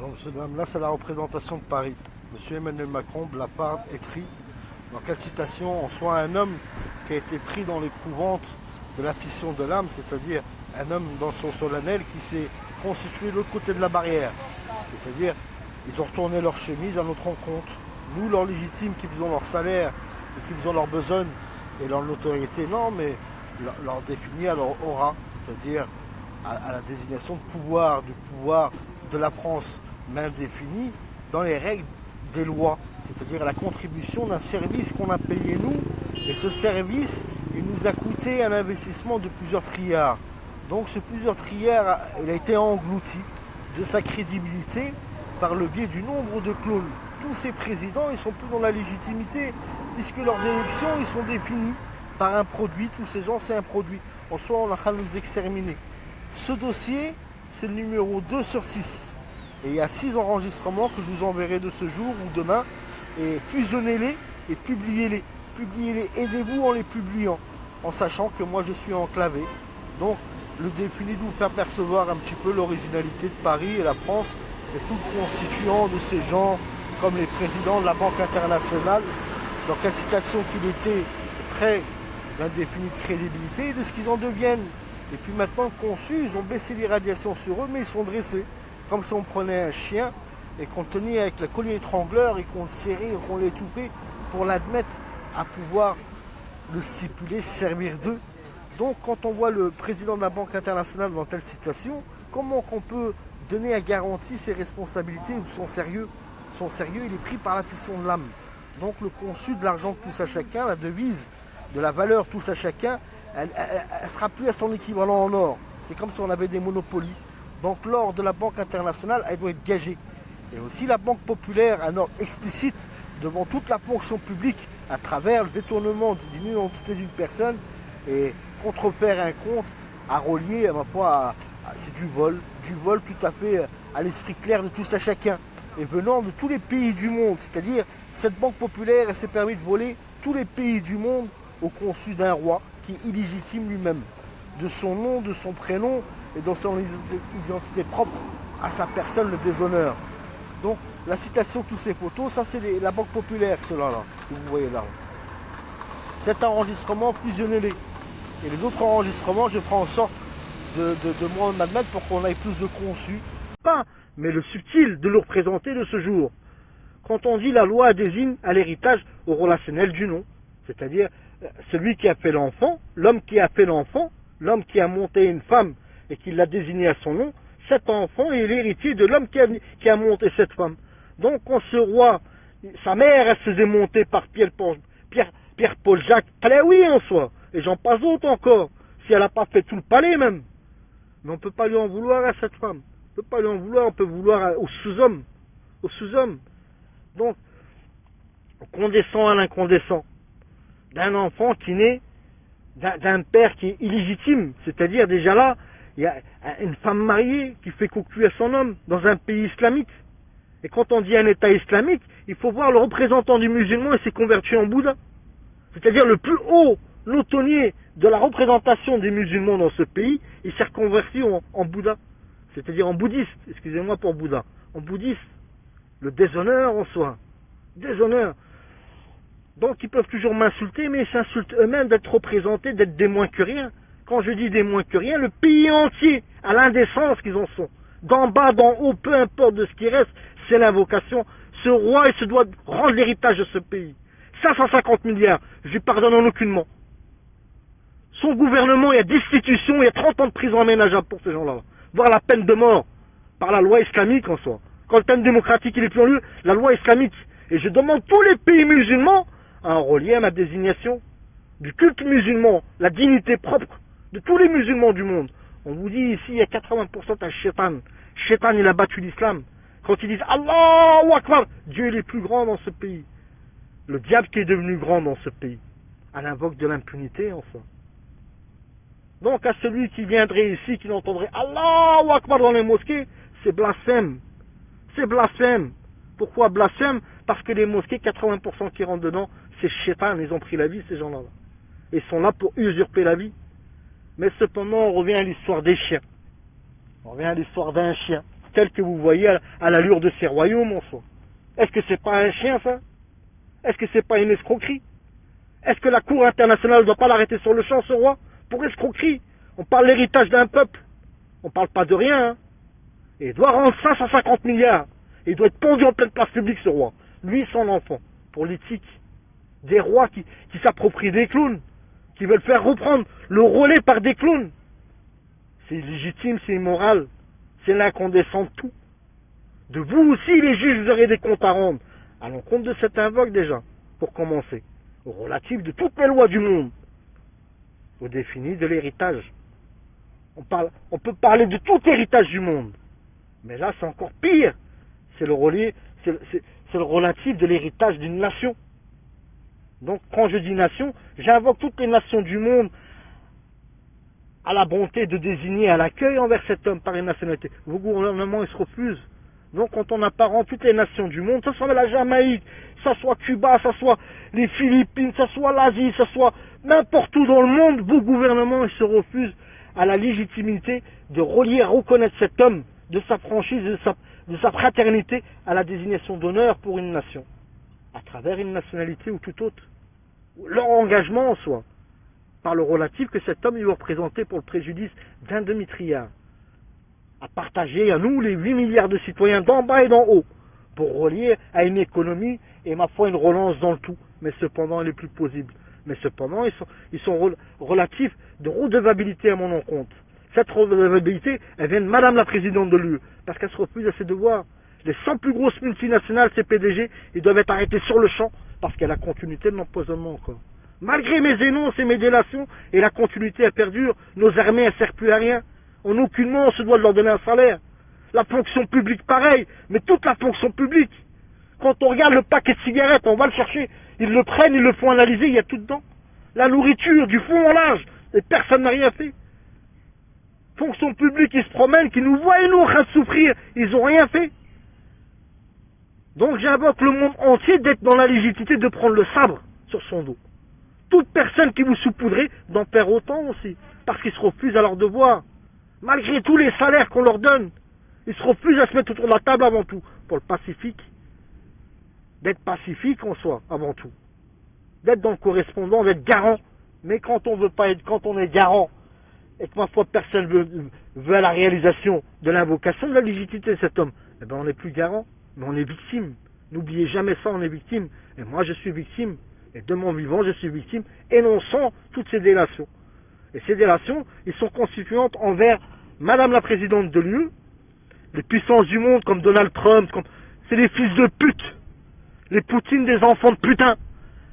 Donc, monsieur, madame, là, c'est la représentation de Paris. Monsieur Emmanuel Macron, Blaparde, Etry. Dans quelle citation on soit un homme qui a été pris dans l'épouvante de la fission de l'âme, c'est-à-dire un homme dans son solennel qui s'est constitué de l'autre côté de la barrière. C'est-à-dire, ils ont retourné leur chemise à notre rencontre. Nous, leurs légitimes, qui faisons leur salaire et qui faisons leur besogne et leur notoriété, non, mais leur définir leur aura, c'est-à-dire à la désignation du pouvoir de la France mal définie dans les règles des lois, c'est-à-dire à la contribution d'un service qu'on a payé nous, et ce service, il nous a coûté un investissement de plusieurs trilliards. Donc ce plusieurs trilliards, il a été englouti de sa crédibilité par le biais du nombre de clones. Tous ces présidents, ils sont plus dans la légitimité, puisque leurs élections, ils sont définies par un produit. Tous ces gens, c'est un produit. En soi, on est en train de nous exterminer. Ce dossier, c'est le numéro 2 sur 6. Et il y a 6 enregistrements que je vous enverrai de ce jour ou demain. Et fusionnez-les et publiez-les. Publiez-les, aidez-vous en les publiant, en sachant que moi je suis enclavé. Donc le défini de vous faire percevoir un petit peu l'originalité de Paris et la France et tout le constituant de ces gens comme les présidents de la Banque internationale, dans quelle citation qu'il était près d'un défini de crédibilité et de ce qu'ils en deviennent. Et puis maintenant conçus, ils ont baissé les radiations sur eux, mais ils sont dressés. Comme si on prenait un chien et qu'on le tenait avec le collier étrangleur et qu'on le serrait et qu'on l'étouffait pour l'admettre à pouvoir le stipuler, servir d'eux. Donc quand on voit le président de la Banque internationale dans telle citation, comment qu'on peut donner à garantie ses responsabilités ou son sérieux? Son sérieux, il est pris par la puissance de l'âme. Donc le conçu de l'argent tous à chacun, la devise de la valeur tous à chacun, elle sera plus à son équivalent en or. C'est comme si on avait des monopolies. Donc l'or de la Banque internationale, elle doit être gagée. Et aussi la Banque populaire, un ordre explicite devant toute la fonction publique à travers le détournement d'une identité d'une personne et contrefaire un compte à relier à ma foi c'est du vol tout à fait à l'esprit clair de tous à chacun et venant de tous les pays du monde, c'est-à-dire cette banque populaire elle s'est permis de voler tous les pays du monde au conçu d'un roi qui est illégitime lui-même, de son nom, de son prénom et dans son identité propre à sa personne le déshonneur. Donc la citation de tous ces photos, ça c'est la banque populaire, ceux-là, que vous voyez là. Cet enregistrement, fusionnez-les. Et les autres enregistrements, je prends en sorte de moins m'admettre pour qu'on ait plus de conçu. Pas, mais le subtil de le représenter de ce jour. Quand on dit la loi désigne à l'héritage au relationnel du nom, c'est-à-dire celui qui a fait l'enfant, l'homme qui a fait l'enfant, l'homme qui a monté une femme et qui l'a désigné à son nom, cet enfant est l'héritier de l'homme qui a monté cette femme. Donc quand ce roi, sa mère, elle se faisait monter par Pierre-Paul Jacques, allez oui en soi, et j'en passe d'autres encore, si elle n'a pas fait tout le palais même. Mais on ne peut pas lui en vouloir à cette femme. On ne peut pas lui en vouloir, on peut vouloir au sous-homme. Au sous-homme. Donc, qu'on descend à l'incandescent, d'un enfant qui naît d'un père qui est illégitime, c'est-à-dire déjà là, il y a une femme mariée qui fait conclure son homme dans un pays islamique. Et quand on dit un État islamique, il faut voir le représentant du musulman et s'est converti en Bouddha. C'est-à-dire le plus haut l'autonnier de la représentation des musulmans dans ce pays, il s'est reconverti en Bouddha. C'est-à-dire en bouddhiste, excusez-moi pour Bouddha. En bouddhiste, le déshonneur en soi. Déshonneur. Donc ils peuvent toujours m'insulter, mais ils s'insultent eux-mêmes d'être représentés, d'être des moins que rien. Quand je dis des moins que rien, le pays entier, à l'indécence qu'ils en sont. D'en bas, d'en haut, peu importe de ce qui reste, c'est l'invocation. Ce roi, il se doit rendre l'héritage de ce pays. 550 milliards, je lui pardonne en aucunement. Son gouvernement, il y a destitution, il y a 30 ans de prison aménageable pour ces gens-là. Voire la peine de mort, par la loi islamique en soi. Quand le thème démocratique il est plus en lieu, la loi islamique. Et je demande tous les pays musulmans à en relier à ma désignation du culte musulman, la dignité propre de tous les musulmans du monde. On vous dit ici, il y a 80% d'un shaitan. Shaitan, il a battu l'islam. Quand ils disent Allahu Akbar, Dieu il est plus grand dans ce pays. Le diable qui est devenu grand dans ce pays. Elle invoque de l'impunité en soi. Donc à celui qui viendrait ici, qui l'entendrait Allahu Akbar dans les mosquées, c'est blasphème. C'est blasphème. Pourquoi blasphème? Parce que les mosquées, 80% qui rentrent dedans, c'est shaitan, ils ont pris la vie ces gens-là. Ils sont là pour usurper la vie. Mais cependant, on revient à l'histoire des chiens. On revient à l'histoire d'un chien. tel que vous voyez à l'allure de ces royaumes en soi. Est-ce que c'est pas un chien ça? Est-ce que c'est pas une escroquerie? Est-ce que la Cour internationale ne doit pas l'arrêter sur le champ, ce roi? Pour escroquerie. On parle de l'héritage d'un peuple. On parle pas de rien. Hein. Et il doit rendre 550 milliards. Et il doit être pendu en pleine place publique, ce roi. Lui et son enfant. Pour l'éthique. Des rois qui s'approprient des clowns. Qui veulent faire reprendre le relais par des clowns. C'est illégitime, c'est immoral. C'est l'incandescent de tout. De vous aussi, les juges, vous aurez des comptes à rendre. À l'encontre de cet invoque déjà, pour commencer. Au relatif de toutes les lois du monde. Au défini de l'héritage. On peut parler de tout héritage du monde. Mais là, c'est encore pire. C'est le relatif de l'héritage d'une nation. Donc, quand je dis nation, j'invoque toutes les nations du monde à la bonté de désigner à l'accueil envers cet homme par une nationalité. Vos gouvernements, ils se refusent. Donc, quand on apparente toutes les nations du monde, que ce soit la Jamaïque, que ce soit Cuba, que ce soit les Philippines, que ce soit l'Asie, que ce soit n'importe où dans le monde, vos gouvernements, ils se refusent à la légitimité de relier, à reconnaître cet homme, de sa franchise, de sa fraternité, à la désignation d'honneur pour une nation, à travers une nationalité ou tout autre. Leur engagement en soi, par le relatif que cet homme lui représentait pour le préjudice d'un demi-trilliard, à partager à nous les 8 milliards de citoyens d'en bas et d'en haut, pour relier à une économie et ma foi une relance dans le tout, mais cependant elle est plus possible. Mais cependant ils sont relatifs de redevabilité à mon encontre. Cette redevabilité, elle vient de Madame la Présidente de l'UE, parce qu'elle se refuse à ses devoirs. Les 100 plus grosses multinationales, ces PDG, ils doivent être arrêtés sur le champ, parce qu'il y a la continuité de l'empoisonnement encore. Malgré mes énonces et mes délations, et la continuité elle perdure, nos armées elles ne servent plus à rien. En aucunement on se doit de leur donner un salaire. La fonction publique pareil, mais toute la fonction publique. Quand on regarde le paquet de cigarettes, on va le chercher, ils le prennent, ils le font analyser, il y a tout dedans. La nourriture, du fond en large, et personne n'a rien fait. Fonction publique, ils se promènent, qui nous voient et nous en train de souffrir, ils n'ont rien fait. Donc j'invoque le monde entier d'être dans la légitimité de prendre le sabre sur son dos. Toute personne qui vous saupoudrait d'en faire autant aussi, parce qu'ils se refusent à leur devoir. Malgré tous les salaires qu'on leur donne, ils se refusent à se mettre autour de la table avant tout, pour le pacifique. D'être pacifique en soi, avant tout. D'être dans le correspondant, d'être garant. Mais quand on veut pas être, quand on est garant, et que ma foi personne veut à la réalisation de l'invocation de la légitimité de cet homme, eh ben on n'est plus garant, mais on est victime. N'oubliez jamais ça, on est victime. Et moi je suis victime. Et de mon vivant, je suis victime, et non sans toutes ces délations. Et ces délations, ils sont constituantes envers Madame la Présidente de l'UE, les puissances du monde comme Donald Trump, c'est des fils de pute, les Poutines des enfants de putain.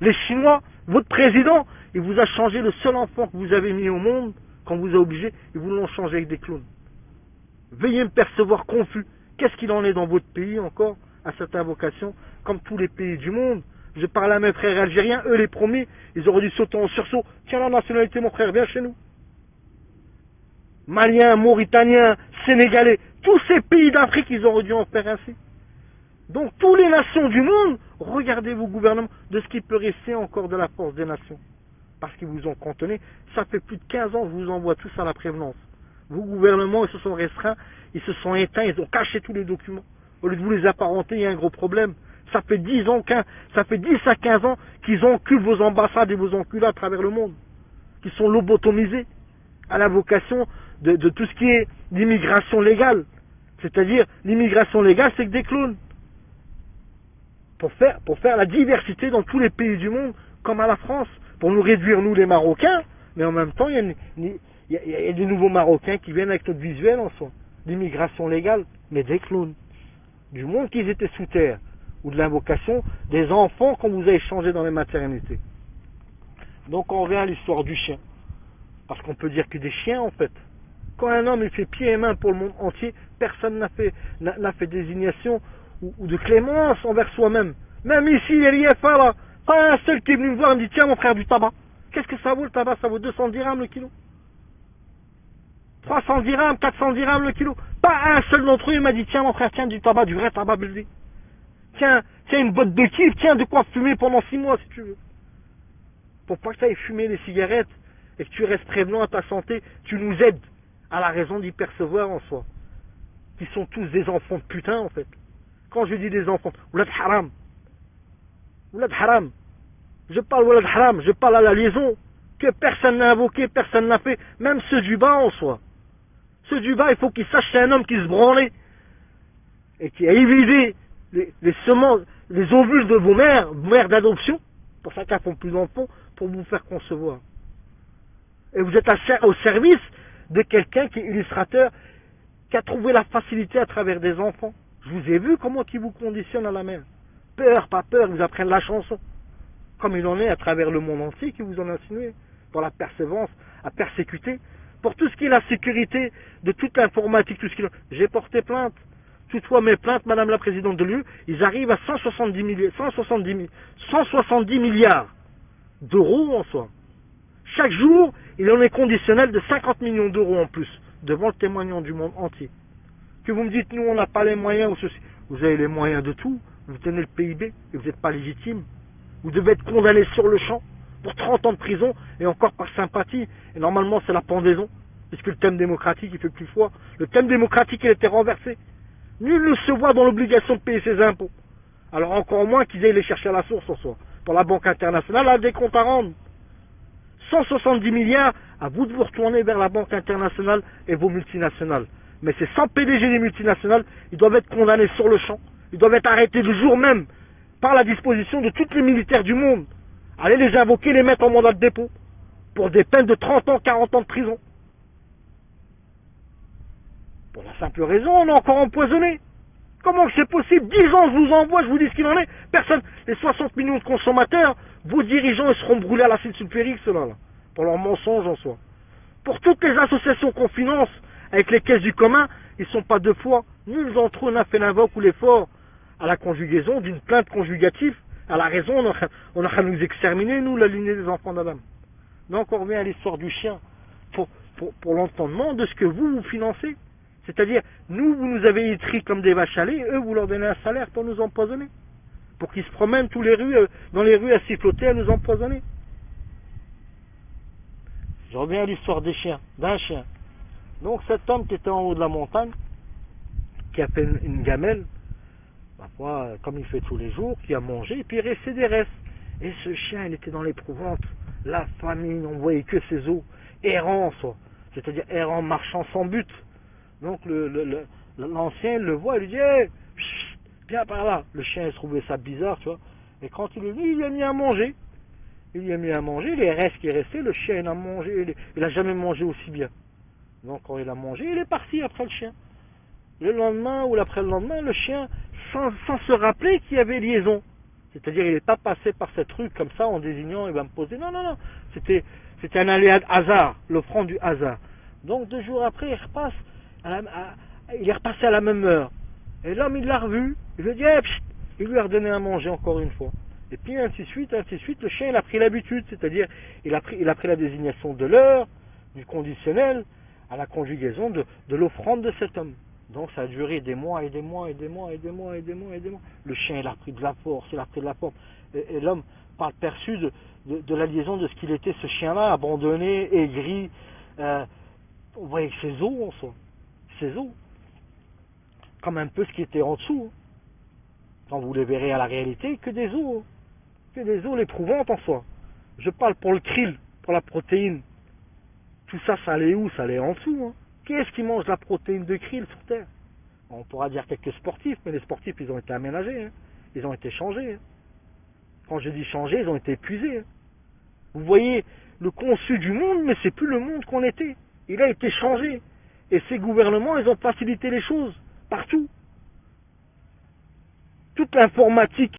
Les Chinois, votre président, il vous a changé le seul enfant que vous avez mis au monde, quand vous a obligé, ils vous l'ont changé avec des clones. Veuillez me percevoir confus. Qu'est-ce qu'il en est dans votre pays encore, à cette invocation, comme tous les pays du monde? Je parle à mes frères algériens, eux les premiers, ils auraient dû sauter en sursaut. Tiens la nationalité mon frère, viens chez nous. Maliens, Mauritaniens, Sénégalais, tous ces pays d'Afrique, ils auraient dû en faire ainsi. Donc, toutes les nations du monde, regardez vos gouvernements de ce qui peut rester encore de la force des nations. Parce qu'ils vous ont cantonné. Ça fait plus de 15 ans que je vous envoie tous à la prévenance. Vos gouvernements, ils se sont restreints, ils se sont éteints, ils ont caché tous les documents. Au lieu de vous les apparenter, il y a un gros problème. Ça fait 10 à 15 ans qu'ils enculent vos ambassades et vos enculés à travers le monde. Qu'ils sont lobotomisés à l'invocation de tout ce qui est l'immigration légale. C'est-à-dire, l'immigration légale, c'est que des clones. Pour faire la diversité dans tous les pays du monde, comme à la France, pour nous réduire, nous les Marocains, mais en même temps, il y a des nouveaux Marocains qui viennent avec notre visuel en soi. L'immigration légale, mais des clones. Du monde qu'ils étaient sous terre, ou de l'invocation des enfants qu'on vous a échangés dans les maternités. Donc on revient à l'histoire du chien. Parce qu'on peut dire que des chiens, en fait. Quand un homme il fait pied et main pour le monde entier, personne n'a fait désignation ou de clémence envers soi-même. Même ici, les l'IFA, là, pas un seul qui est venu me voir et me dit tiens mon frère, du tabac. Qu'est-ce que ça vaut le tabac? Ça vaut 200 dirhams le kilo. 300 dirhams, 400 dirhams le kilo. Pas un seul d'entre eux m'a dit tiens mon frère, tiens du tabac, du vrai tabac blindé. Tiens une botte de kiff, tiens de quoi fumer pendant 6 mois si tu veux. Pour pas que tu ailles fumer les cigarettes et que tu restes prévenant à ta santé, tu nous aides à la raison d'y percevoir en soi. qui sont tous des enfants de putain en fait. Quand je dis des enfants, oulad haram, je parle oulad haram, je parle à la liaison, que personne n'a invoqué, personne n'a fait, même ceux du bas en soi. Ceux du bas, il faut qu'ils sachent que c'est un homme qui se branlait et qui a évidé les semences, les ovules de vos mères d'adoption, pour ça qu'elles font plus d'enfants, pour vous faire concevoir. Et vous êtes au service de quelqu'un qui est illustrateur, qui a trouvé la facilité à travers des enfants. Je vous ai vu comment ils vous conditionnent à la mer. Peur, pas peur, ils vous apprennent la chanson. Comme il en est à travers le monde entier qui vous en a insinué. Pour la persévérance, à persécuter. Pour tout ce qui est la sécurité de toute l'informatique, tout ce qui est... J'ai porté plainte. Toutefois, mes plaintes, Madame la Présidente de l'UE, ils arrivent à 170 milliards d'euros en soi. Chaque jour, il en est conditionnel de 50 millions d'euros en plus, devant le témoignage du monde entier. Que vous me dites, nous, on n'a pas les moyens, ou ceci. Vous avez les moyens de tout, vous tenez le PIB, et vous n'êtes pas légitime. Vous devez être condamné sur le champ, pour 30 ans de prison, et encore par sympathie. Et normalement, c'est la pendaison, puisque le thème démocratique, il fait plus foi. Le thème démocratique, il était renversé. Nul ne se voit dans l'obligation de payer ses impôts. Alors encore moins qu'ils aillent les chercher à la source en soi. Pour la Banque internationale, a des comptes à rendre. 170 milliards, à vous de vous retourner vers la Banque internationale et vos multinationales. Mais ces 100 PDG des multinationales, ils doivent être condamnés sur le champ. Ils doivent être arrêtés le jour même, par la disposition de tous les militaires du monde. Allez les invoquer, les mettre en mandat de dépôt, pour des peines de 30 ans, 40 ans de prison. Pour la simple raison, on a encore empoisonné. Comment c'est possible? 10 ans, je vous envoie, je vous dis ce qu'il en est. Personne, les 60 millions de consommateurs, vos dirigeants, ils seront brûlés à l'acide sulfurique, ceux-là, là, pour leurs mensonges en soi. Pour toutes les associations qu'on finance, avec les caisses du commun, ils ne sont pas deux fois. Nul d'entre eux n'a fait l'invoque ou l'effort à la conjugaison d'une plainte conjugative. À la raison, on a qu'à nous exterminer, nous, la lignée des enfants d'Adam. Donc on revient à l'histoire du chien, pour l'entendement de ce que vous financez. C'est-à-dire, nous, vous nous avez étris comme des vaches à lait, eux, vous leur donnez un salaire pour nous empoisonner. Pour qu'ils se promènent dans les rues à siffloter, à nous empoisonner. Je reviens à l'histoire des chiens, d'un chien. Donc cet homme qui était en haut de la montagne, qui a fait une gamelle, parfois, comme il fait tous les jours, qui a mangé, et puis il restait des restes. Et ce chien, il était dans l'éprouvante, la famine, on voyait que ses os, errant, c'est-à-dire errant, marchant sans but. Donc l'ancien le voit, il lui dit hey, viens par là. Le chien il trouvait ça bizarre, tu vois. Et quand il est venu, il lui a mis à manger. Il lui a mis à manger, les restes qui restaient, le chien il a mangé, il a jamais mangé aussi bien. Donc quand il a mangé, il est parti après le chien. Le lendemain ou l'après le lendemain, le chien, sans se rappeler qu'il y avait liaison. C'est-à-dire il n'est pas passé par cette rue comme ça en désignant, il va me poser. Non. C'était un aléa de hasard, l'offrande du hasard. Donc 2 jours après, il est repassé à la même heure. Et l'homme, il l'a revu. Il lui a dit, hey, pchit, il lui a redonné à manger encore une fois. Et puis, ainsi de suite, le chien, il a pris l'habitude. C'est-à-dire, il a pris la désignation de l'heure, du conditionnel, à la conjugaison de l'offrande de cet homme. Donc, ça a duré des mois et des mois et des mois et des mois et des mois et des mois. Le chien, il a pris de la force, Et l'homme parle perçu de la liaison de ce qu'il était, ce chien-là, abandonné, aigri. On voyait que ses os, en soi. Ses os, comme un peu ce qui était en dessous. Quand vous les verrez à la réalité, que des os. Que des os l'éprouvantes en soi. Je parle pour le krill, pour la protéine. Tout ça, ça allait où? Ça allait en dessous. Qui est-ce qui mange la protéine de krill sur Terre? On pourra dire quelques sportifs, mais les sportifs, ils ont été aménagés. Ils ont été changés. Quand je dis changés, ils ont été épuisés. Vous voyez le conçu du monde, mais c'est plus le monde qu'on était. Il a été changé. Et ces gouvernements, ils ont facilité les choses, partout. Toute l'informatique